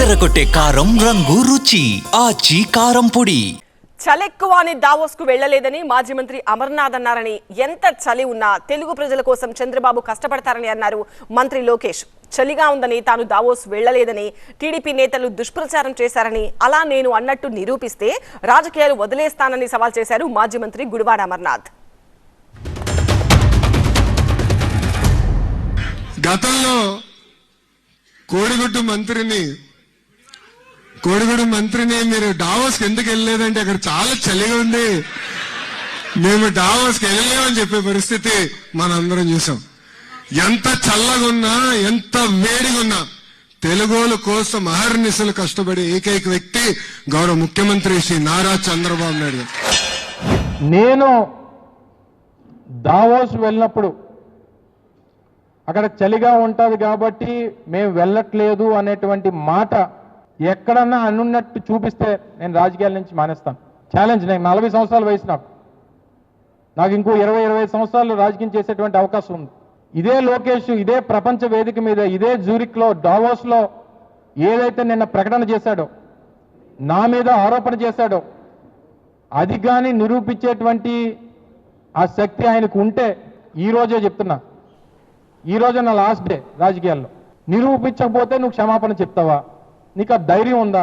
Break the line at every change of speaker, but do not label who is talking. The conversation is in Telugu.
అదరగొట్టే కారం రంగు రుచి ఆచి కారం పొడి.
చలెక్కువ అని దావోస్ కు వెళ్లలేదని మాజీ మంత్రి అమర్నాథ్ అన్నారని, ఎంత చలి ఉన్నా తెలుగు ప్రజల కోసం చంద్రబాబు కష్టపడతారని అన్నారు మంత్రి లోకేష్. చలిగా ఉందని తాను దావోస్ వెళ్లలేదని టీడీపీ నేతలు దుష్ప్రచారం చేశారని, అలా నేను అన్నట్టు నిరూపిస్తే రాజకీయాలు వదిలేస్తానని సవాల్ చేశారు మాజీ మంత్రి గుడివాడ అమర్నాథ్.
గతంలో కోడిగుడ్డు మంత్రిని మీరు డావోస్కి ఎందుకు వెళ్ళలేదంటే అక్కడ చాలా చలిగా ఉంది, మేము డావోస్కి వెళ్ళలేమని చెప్పే పరిస్థితి మనందరం చూసాం. ఎంత చల్లగా ఉన్నా ఎంత వేడిగా ఉన్నా తెలుగోల కోసం అహర్నిశలు కష్టపడే ఏకైక వ్యక్తి గౌరవ ముఖ్యమంత్రి శ్రీ నారా చంద్రబాబు నాయుడు.
నేను దావోస్ వెళ్ళినప్పుడు అక్కడ చలిగా ఉంటుంది కాబట్టి మేము వెళ్ళట్లేదు అనేటువంటి మాట ఎక్కడన్నా అనున్నట్టు చూపిస్తే నేను రాజకీయాల నుంచి మానేస్తాను. ఛాలెంజ్. నేను 40 సంవత్సరాల వయసు, నాకు ఇంకో 20-25 సంవత్సరాలు రాజకీయం చేసేటువంటి అవకాశం ఉంది. ఇదే లోకేష్ ఇదే ప్రపంచ వేదిక మీద ఇదే జ్యూరిక్లో డావోస్లో ఏదైతే నిన్న ప్రకటన చేశాడో, నా మీద ఆరోపణ చేశాడో, అది కానీ నిరూపించేటువంటి ఆ శక్తి ఆయనకు ఉంటే ఈరోజే చెప్తున్నా, ఈరోజే నా లాస్ట్ డే రాజకీయాల్లో. నిరూపించకపోతే నువ్వు క్షమాపణ చెప్తావా? నీకు ఆ ధైర్యం ఉందా?